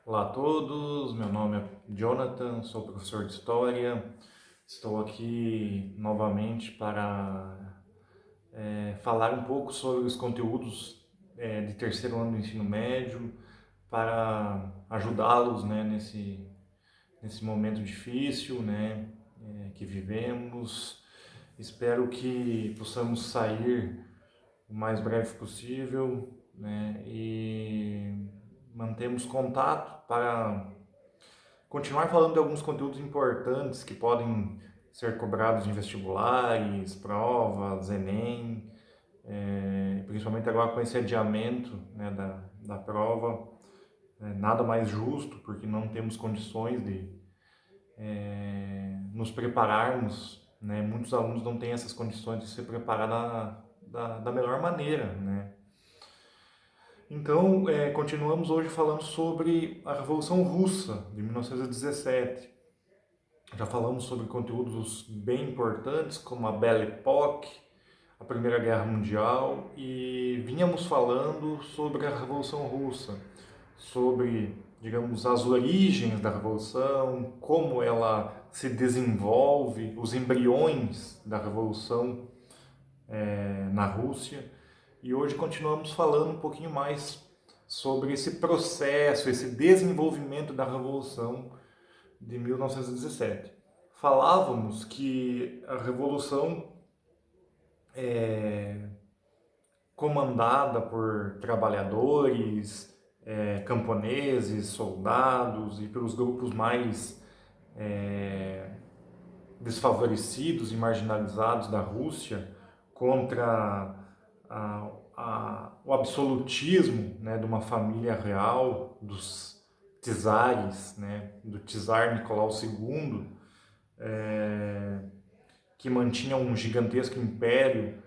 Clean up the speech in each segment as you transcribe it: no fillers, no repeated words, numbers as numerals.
Olá a todos, meu nome é Jonathan, sou professor de História. Estou aqui novamente para falar um pouco sobre os conteúdos de terceiro ano do ensino médio, para ajudá-los, né, nesse momento difícil, né, que vivemos. Espero que possamos sair o mais breve possível, né, e mantemos contato para continuar falando de alguns conteúdos importantes que podem ser cobrados em vestibulares, provas, Enem, principalmente agora com esse adiamento, né, da prova, nada mais justo, porque não temos condições de nos prepararmos, né? Muitos alunos não têm essas condições de se preparar da melhor maneira, né? Então, continuamos hoje falando sobre a Revolução Russa de 1917. Já falamos sobre conteúdos bem importantes, como a Belle Époque, a Primeira Guerra Mundial, e vínhamos falando sobre a Revolução Russa, sobre, digamos, as origens da Revolução, como ela se desenvolve, os embriões da Revolução na Rússia. E hoje continuamos falando um pouquinho mais sobre esse processo, esse desenvolvimento da Revolução de 1917. Falávamos que a Revolução comandada por trabalhadores, camponeses, soldados e pelos grupos mais desfavorecidos e marginalizados da Rússia contra o absolutismo, né, de uma família real, dos czares, né, do czar Nicolau II, que mantinha um gigantesco império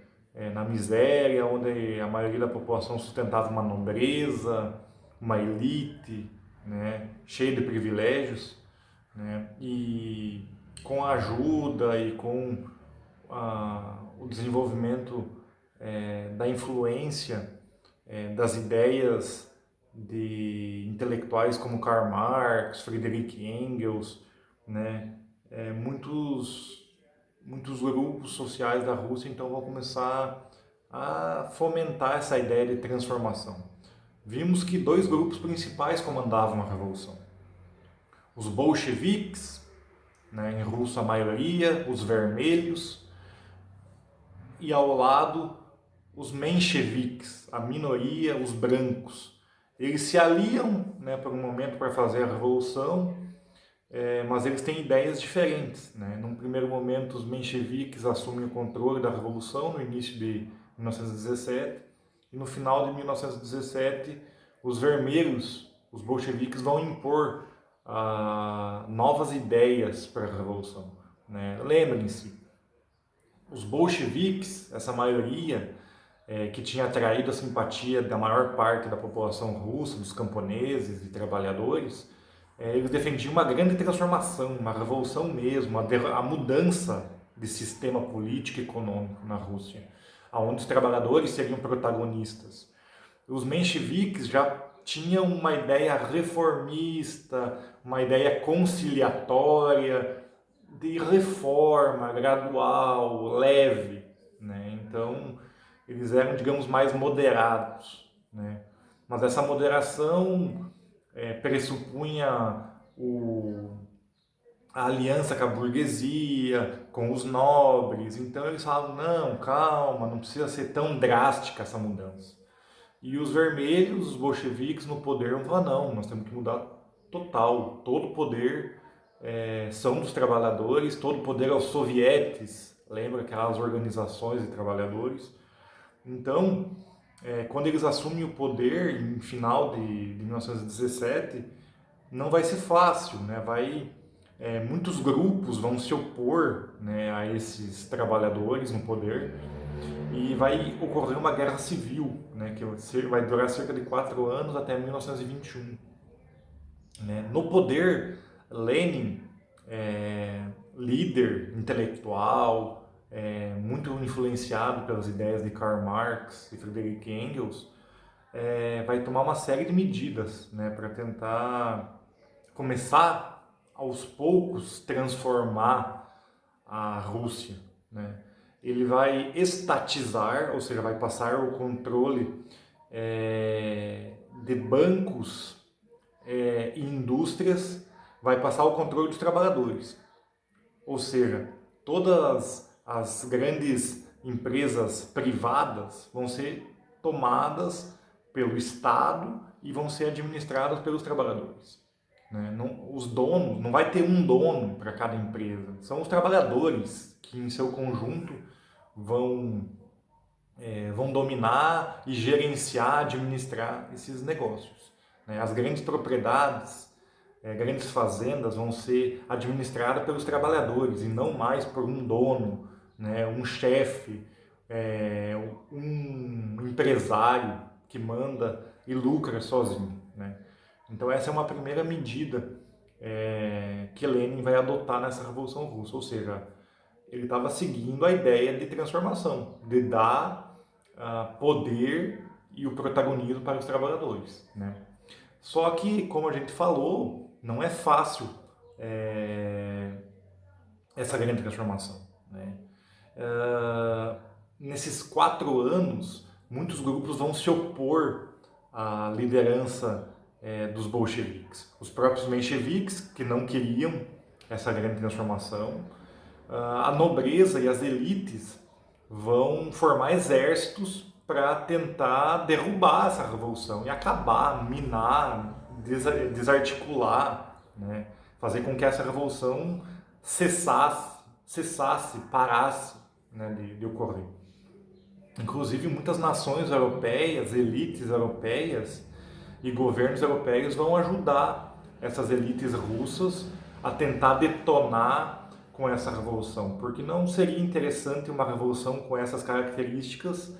na miséria, onde a maioria da população sustentava uma nobreza, uma elite, né, cheia de privilégios, né, e com a ajuda e com o desenvolvimento da influência das ideias de intelectuais como Karl Marx, Friedrich Engels, né, muitos grupos sociais da Rússia então vão começar a fomentar essa ideia de transformação. Vimos que dois grupos principais comandavam a revolução: os bolcheviques, né, em russo a maioria, os vermelhos, e ao lado os mencheviques, a minoria, os brancos. Eles se aliam, né, por um momento para fazer a revolução, mas eles têm ideias diferentes, né? Num primeiro momento, os mencheviques assumem o controle da revolução no início de 1917 e no final de 1917 os vermelhos, os bolcheviques, vão impor novas ideias para a revolução, né? Lembrem-se, os bolcheviques, essa maioria que tinha atraído a simpatia da maior parte da população russa, dos camponeses e trabalhadores, eles defendiam uma grande transformação, uma revolução mesmo, a mudança de sistema político e econômico na Rússia, onde os trabalhadores seriam protagonistas. Os mencheviques já tinham uma ideia reformista, uma ideia conciliatória, de reforma gradual, leve, né? Então, eles eram, digamos, mais moderados, né? Mas essa moderação pressupunha a aliança com a burguesia, com os nobres. Então eles falavam, não, calma, não precisa ser tão drástica essa mudança. E os vermelhos, os bolcheviques no poder, vão falar, não, nós temos que mudar total, todo o poder são dos trabalhadores, todo o poder aos sovietes, lembra aquelas organizações de trabalhadores. Então, quando eles assumem o poder em final de 1917, não vai ser fácil, né? Muitos grupos vão se opor, né, a esses trabalhadores no poder e vai ocorrer uma guerra civil, né, que vai durar cerca de 4 anos até 1921. Né? No poder, Lenin, líder intelectual, muito influenciado pelas ideias de Karl Marx e Friedrich Engels, vai tomar uma série de medidas, né, para tentar começar aos poucos transformar a Rússia, né? Ele vai estatizar, ou seja, vai passar o controle de bancos e indústrias, vai passar o controle dos trabalhadores. Ou seja, todas as grandes empresas privadas vão ser tomadas pelo Estado e vão ser administradas pelos trabalhadores. Né? Não, os donos, não vai ter um dono para cada empresa, são os trabalhadores que em seu conjunto vão dominar e gerenciar, administrar esses negócios. Né? As grandes propriedades, grandes fazendas vão ser administradas pelos trabalhadores e não mais por um dono, né? Um chefe, um empresário que manda e lucra sozinho. Né? Então essa é uma primeira medida que Lenin vai adotar nessa Revolução Russa, ou seja, ele estava seguindo a ideia de transformação, de dar poder e o protagonismo para os trabalhadores. Né? Só que, como a gente falou, não é fácil essa grande transformação. Né? Nesses 4 anos, muitos grupos vão se opor à liderança dos bolcheviques. Os próprios mencheviques, que não queriam essa grande transformação, a nobreza e as elites vão formar exércitos para tentar derrubar essa revolução e acabar, minar, desarticular, né? Fazer com que essa revolução cessasse, parasse, né, de ocorrer. Inclusive, muitas nações europeias, elites europeias e governos europeus vão ajudar essas elites russas a tentar detonar com essa revolução, porque não seria interessante uma revolução com essas características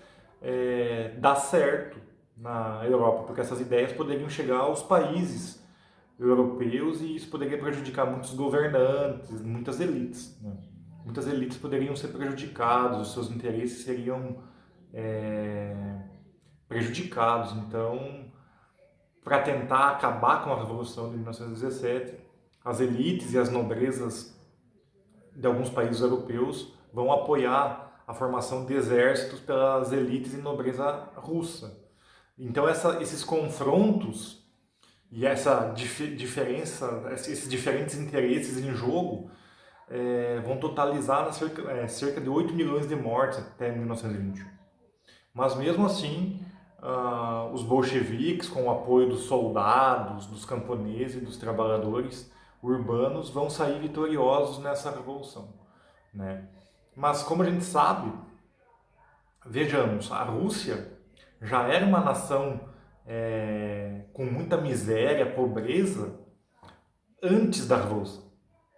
dar certo na Europa, porque essas ideias poderiam chegar aos países europeus e isso poderia prejudicar muitos governantes, muitas elites. Né? Muitas elites poderiam ser prejudicadas, os seus interesses seriam prejudicados. Então, para tentar acabar com a Revolução de 1917, as elites e as nobrezas de alguns países europeus vão apoiar a formação de exércitos pelas elites e nobreza russa. Então esses confrontos e essa diferença, esses diferentes interesses em jogo vão totalizar cerca de 8 milhões de mortes até 1921. Mas mesmo assim, os bolcheviques, com o apoio dos soldados, dos camponeses e dos trabalhadores urbanos, vão sair vitoriosos nessa revolução. Né? Mas como a gente sabe, vejamos, a Rússia já era uma nação com muita miséria, pobreza, antes da Revolução.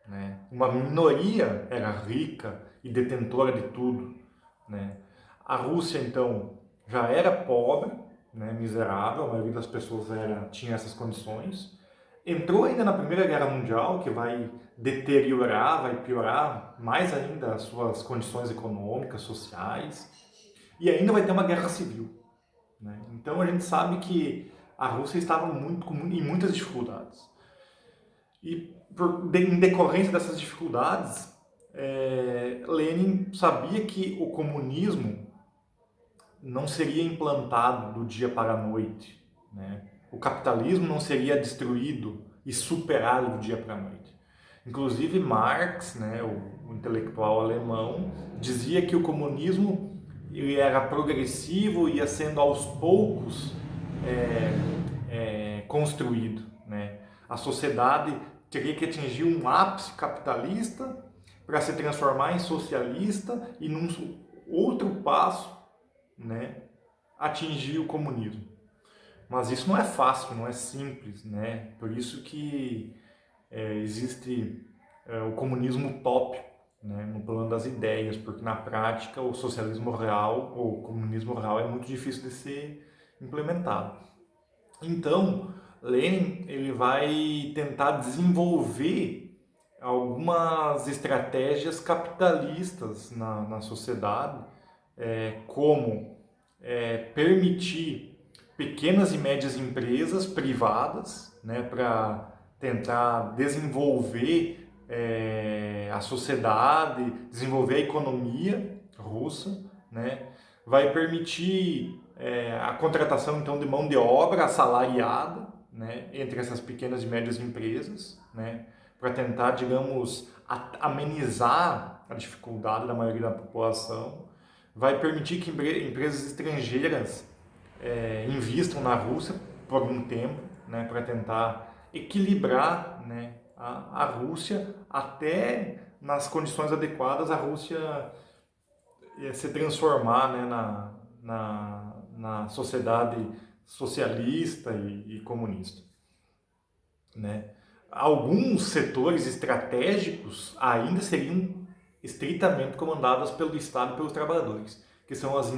Né? Uma minoria era rica e detentora de tudo. Né? A Rússia, então, já era pobre, né, miserável, a maioria das pessoas tinha essas condições. Entrou ainda na Primeira Guerra Mundial, que vai deteriorar, vai piorar mais ainda as suas condições econômicas, sociais, e ainda vai ter uma guerra civil. Né? Então a gente sabe que a Rússia estava em muitas dificuldades. E em decorrência dessas dificuldades, Lenin sabia que o comunismo não seria implantado do dia para a noite. Né? O capitalismo não seria destruído e superado do dia para a noite. Inclusive Marx, né, o intelectual alemão, dizia que o comunismo ele era progressivo e ia sendo aos poucos construído. Né? A sociedade teria que atingir um ápice capitalista para se transformar em socialista e num outro passo, né, atingir o comunismo. Mas isso não é fácil, não é simples, né? Por isso que existe o comunismo utópico, né, no plano das ideias, porque na prática o socialismo real ou o comunismo real é muito difícil de ser implementado. Então, Lenin ele vai tentar desenvolver algumas estratégias capitalistas na sociedade, como permitir pequenas e médias empresas privadas, né, para tentar desenvolver a sociedade, desenvolver a economia russa, né? Vai permitir a contratação então de mão de obra assalariada, né, entre essas pequenas e médias empresas, né, para tentar, digamos, amenizar a dificuldade da maioria da população. Vai permitir que empresas estrangeiras invistam na Rússia por um tempo, né, para tentar equilibrar, né, a Rússia até nas condições adequadas a Rússia se transformar, né, na sociedade socialista e comunista, né? Alguns setores estratégicos ainda seriam estritamente comandados pelo Estado e pelos trabalhadores, que são as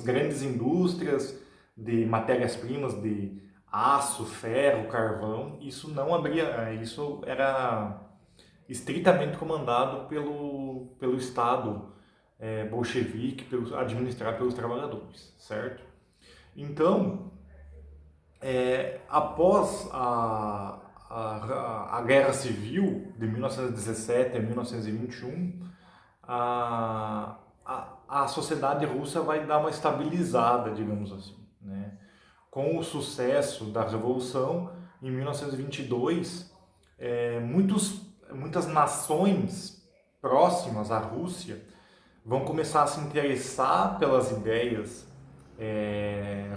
grandes indústrias de matérias-primas de aço, ferro, carvão. Isso não abria, isso era estritamente comandado pelo Estado bolchevique, administrado pelos trabalhadores, certo? Então, após a Guerra Civil de 1917 a 1921, a sociedade russa vai dar uma estabilizada, digamos assim, né? Com o sucesso da Revolução, em 1922, muitas nações próximas à Rússia vão começar a se interessar pelas ideias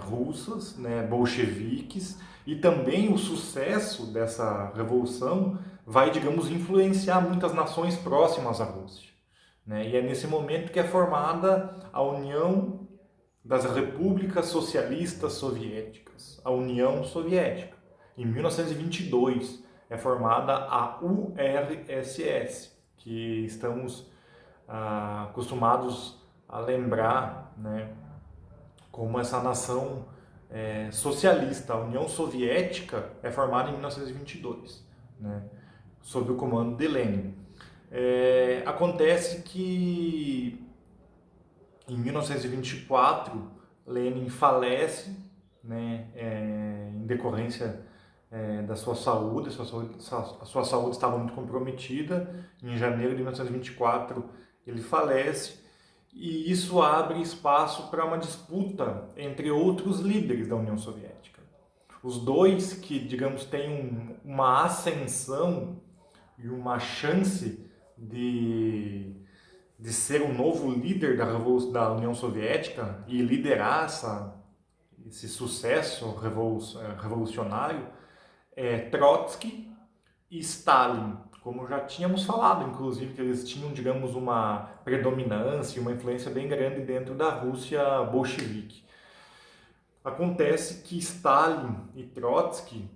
russas, né, bolcheviques, e também o sucesso dessa revolução vai, digamos, influenciar muitas nações próximas à Rússia, né? E é nesse momento que é formada a União das Repúblicas Socialistas Soviéticas, a União Soviética. Em 1922 é formada a URSS, que estamos acostumados a lembrar, né, como essa nação socialista. A União Soviética é formada em 1922, né, sob o comando de Lenin. Acontece que em 1924 Lenin falece, né, em decorrência da sua saúde. A sua saúde estava muito comprometida. Em janeiro de 1924 ele falece, e isso abre espaço para uma disputa entre outros líderes da União Soviética. Os dois que, digamos, têm uma ascensão e uma chance de ser o novo líder da União Soviética e liderar esse sucesso revolucionário, Trotsky e Stalin. Como já tínhamos falado, inclusive, que eles tinham, digamos, uma predominância, uma influência bem grande dentro da Rússia bolchevique. Acontece que Stalin e Trotsky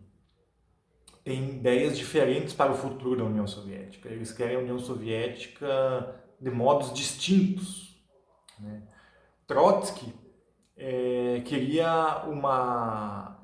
têm ideias diferentes para o futuro da União Soviética. Eles querem a União Soviética de modos distintos, né? Trotsky queria uma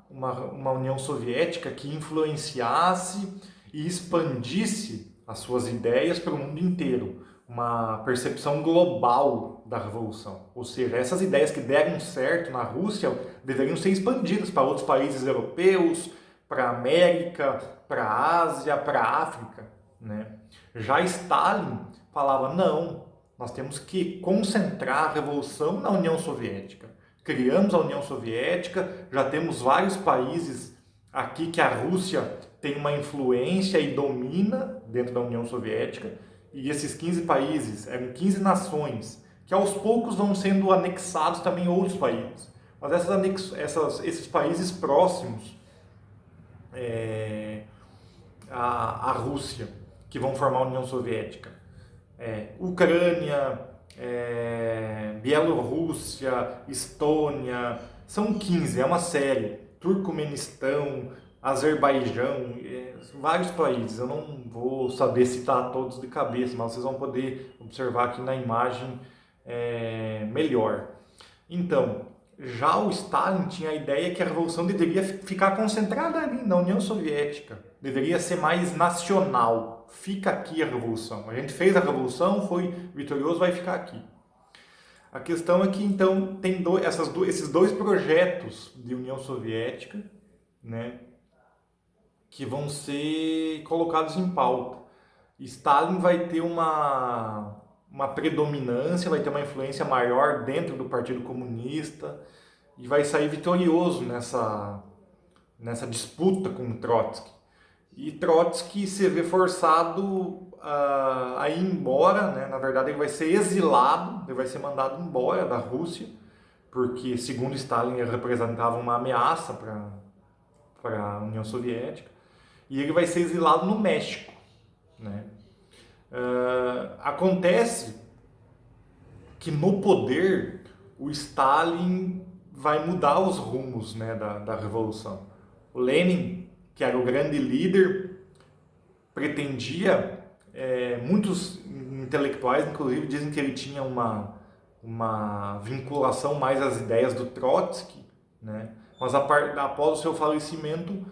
União Soviética que influenciasse e expandisse as suas ideias para o mundo inteiro, uma percepção global da revolução. Ou seja, essas ideias que deram certo na Rússia deveriam ser expandidas para outros países europeus, para a América, para a Ásia, para a África, né? Já Stalin falava, não, nós temos que concentrar a revolução na União Soviética. Criamos a União Soviética, já temos vários países aqui que a Rússia tem uma influência e domina dentro da União Soviética, e esses 15 países eram 15 nações que aos poucos vão sendo anexados também outros países. Mas esses países próximos à Rússia, que vão formar a União Soviética, Ucrânia, Bielorrússia, Estônia, são 15, é uma série, Turcomenistão, Azerbaijão, vários países. Eu não vou saber citar todos de cabeça, mas vocês vão poder observar aqui na imagem melhor. Então, já o Stalin tinha a ideia que a revolução deveria ficar concentrada ali na União Soviética, deveria ser mais nacional. Fica aqui a revolução. A gente fez a revolução, foi vitorioso, vai ficar aqui. A questão é que então tem esses dois projetos de União Soviética, né, que vão ser colocados em pauta. Stalin vai ter uma predominância, vai ter uma influência maior dentro do Partido Comunista e vai sair vitorioso nessa disputa com Trotsky. E Trotsky se vê forçado a ir embora, né? Na verdade ele vai ser exilado, ele vai ser mandado embora da Rússia, porque segundo Stalin ele representava uma ameaça para a União Soviética, e ele vai ser exilado no México, né? Acontece que no poder o Stalin vai mudar os rumos, né, da revolução. O Lenin, que era o grande líder, pretendia, muitos intelectuais inclusive dizem que ele tinha uma vinculação mais às ideias do Trotsky, né? Mas após o seu falecimento,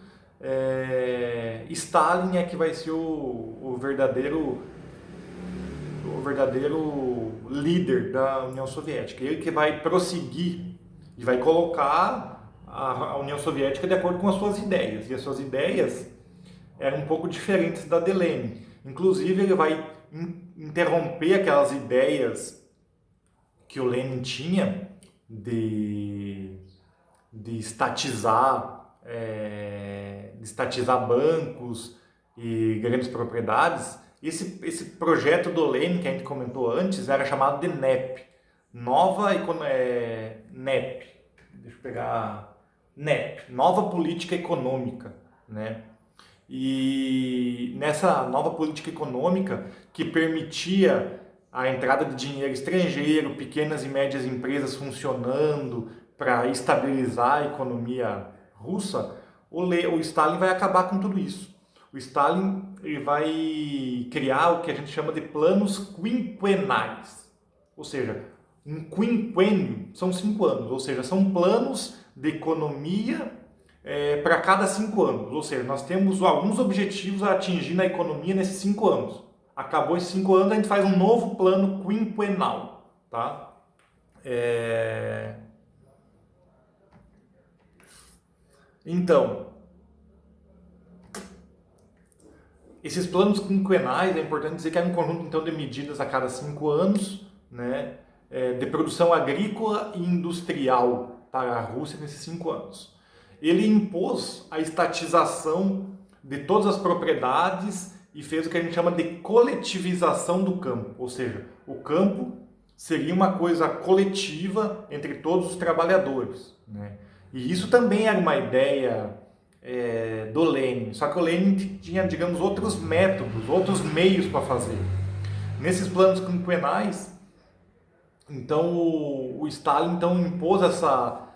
Stalin é que vai ser o verdadeiro líder da União Soviética. Ele que vai prosseguir e vai colocar a União Soviética de acordo com as suas ideias. E as suas ideias eram um pouco diferentes da de Lenin. Inclusive, ele vai interromper aquelas ideias que o Lenin tinha de estatizar bancos e grandes propriedades. Esse projeto do Lenin, que a gente comentou antes, era chamado de NEP. NEP. Deixa eu pegar... NEP. Nova Política Econômica, né? E nessa nova política econômica, que permitia a entrada de dinheiro estrangeiro, pequenas e médias empresas funcionando para estabilizar a economia russa, o Stalin vai acabar com tudo isso. O Stalin ele vai criar o que a gente chama de planos quinquenais. Ou seja, um quinquênio são 5 anos, ou seja, são planos de economia para cada 5 anos. Ou seja, nós temos alguns objetivos a atingir na economia nesses 5 anos. Acabou esses 5 anos, a gente faz um novo plano quinquenal. Tá? Então, esses planos quinquenais, é importante dizer que é um conjunto então, de medidas a cada 5 anos, né, de produção agrícola e industrial para a Rússia nesses 5 anos. Ele impôs a estatização de todas as propriedades e fez o que a gente chama de coletivização do campo, ou seja, o campo seria uma coisa coletiva entre todos os trabalhadores, né? E isso também era uma ideia do Lenin, só que o Lenin tinha, digamos, outros métodos, outros meios para fazer. Nesses planos quinquenais, então o Stalin então, impôs essa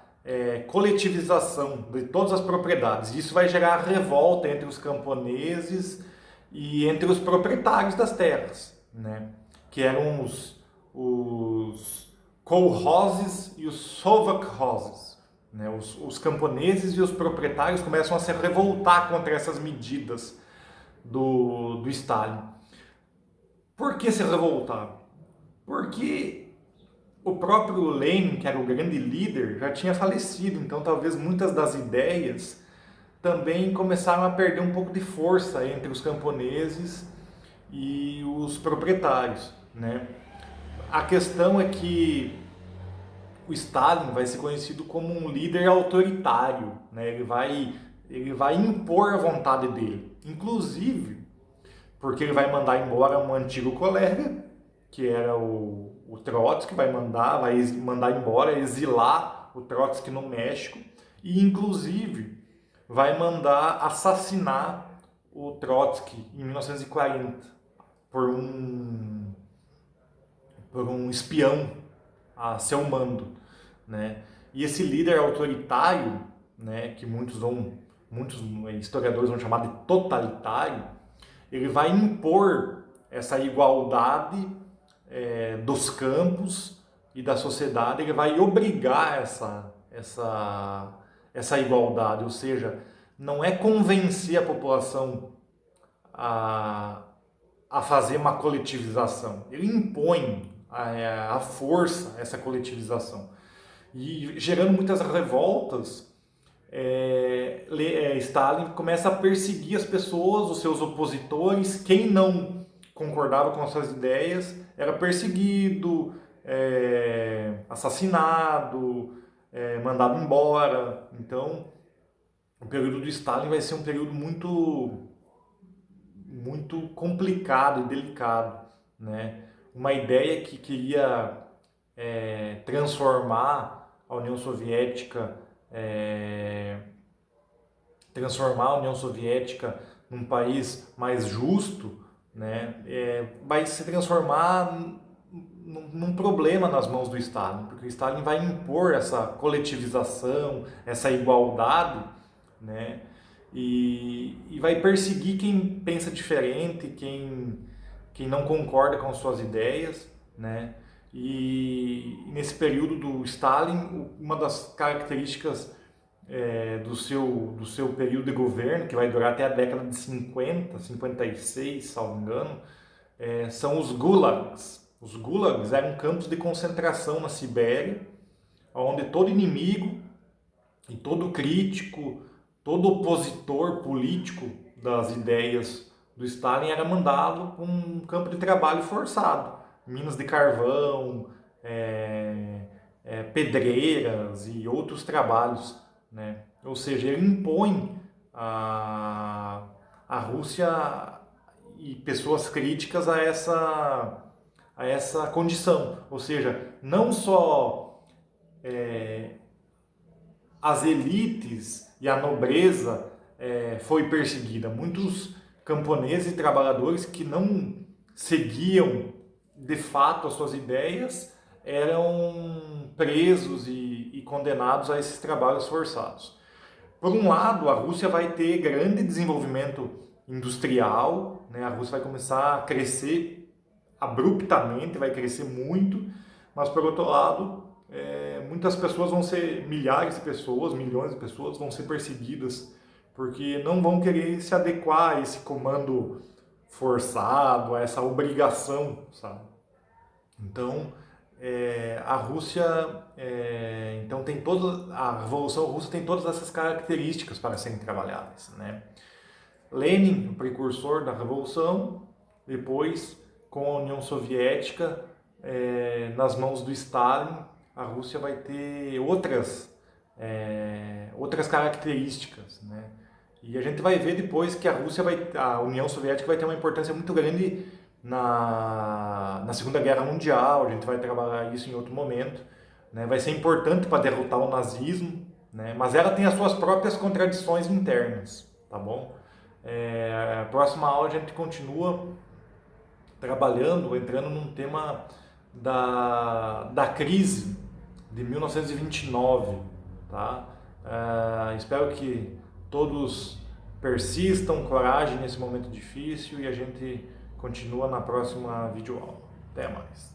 coletivização de todas as propriedades. Isso vai gerar revolta entre os camponeses e entre os proprietários das terras, né? Que eram os kolkhozes e os sovkhozes. Né? Os camponeses e os proprietários começam a se revoltar contra essas medidas do Stalin. Por que se revoltaram? Porque o próprio Lenin, que era o grande líder, já tinha falecido, então talvez muitas das ideias também começaram a perder um pouco de força entre os camponeses e os proprietários, né? A questão é que o Stalin vai ser conhecido como um líder autoritário, né? Ele vai impor a vontade dele, inclusive porque ele vai mandar embora um antigo colega, que era o Trotsky, vai mandar embora, exilar o Trotsky no México, e inclusive vai mandar assassinar o Trotsky em 1940 por um espião a seu mando, né? E esse líder autoritário, né, que muitos historiadores vão chamar de totalitário, ele vai impor essa igualdade dos campos e da sociedade, ele vai obrigar essa igualdade, ou seja, não é convencer a população a fazer uma coletivização, ele impõe a força essa coletivização. E gerando muitas revoltas, Stalin começa a perseguir as pessoas, os seus opositores. Quem não concordava com as suas ideias era perseguido, assassinado, mandado embora. Então, o período do Stalin vai ser um período muito, muito complicado e delicado, né? Uma ideia que queria transformar a União Soviética num país mais justo, né, vai se transformar num problema nas mãos do Stalin, porque o Stalin vai impor essa coletivização, essa igualdade, né, e vai perseguir quem pensa diferente, quem não concorda com suas ideias, né. E nesse período do Stalin, uma das características do seu período de governo, que vai durar até a década de 50, 56, salvo engano, são os gulags. Os gulags eram campos de concentração na Sibéria, onde todo inimigo e todo crítico, todo opositor político das ideias do Stalin era mandado para um campo de trabalho forçado. Minas de carvão, pedreiras e outros trabalhos, né? Ou seja, ele impõe a Rússia e pessoas críticas a essa condição. Ou seja, não só as elites e a nobreza foi perseguida, muitos camponeses e trabalhadores que não seguiam de fato as suas ideias eram presos e condenados a esses trabalhos forçados. Por um lado, a Rússia vai ter grande desenvolvimento industrial, né? A Rússia vai começar a crescer abruptamente, vai crescer muito, mas por outro lado, muitas pessoas vão ser, milhares de pessoas, milhões de pessoas vão ser perseguidas porque não vão querer se adequar a esse comando forçado, a essa obrigação, sabe? Então, a Rússia, então a Revolução Russa tem todas essas características para serem trabalhadas, né? Lenin, o precursor da Revolução, depois com a União Soviética nas mãos do Stalin, a Rússia vai ter outras características, né? E a gente vai ver depois que a União Soviética vai ter uma importância muito grande na Segunda Guerra Mundial. A gente vai trabalhar isso em outro momento, né? Vai ser importante para derrotar o nazismo, né? Mas ela tem as suas próprias contradições internas, tá bom? A próxima aula a gente continua trabalhando, entrando num tema da crise de 1929, tá? Espero que todos persistam, coragem nesse momento difícil e a gente continua na próxima videoaula. Até mais!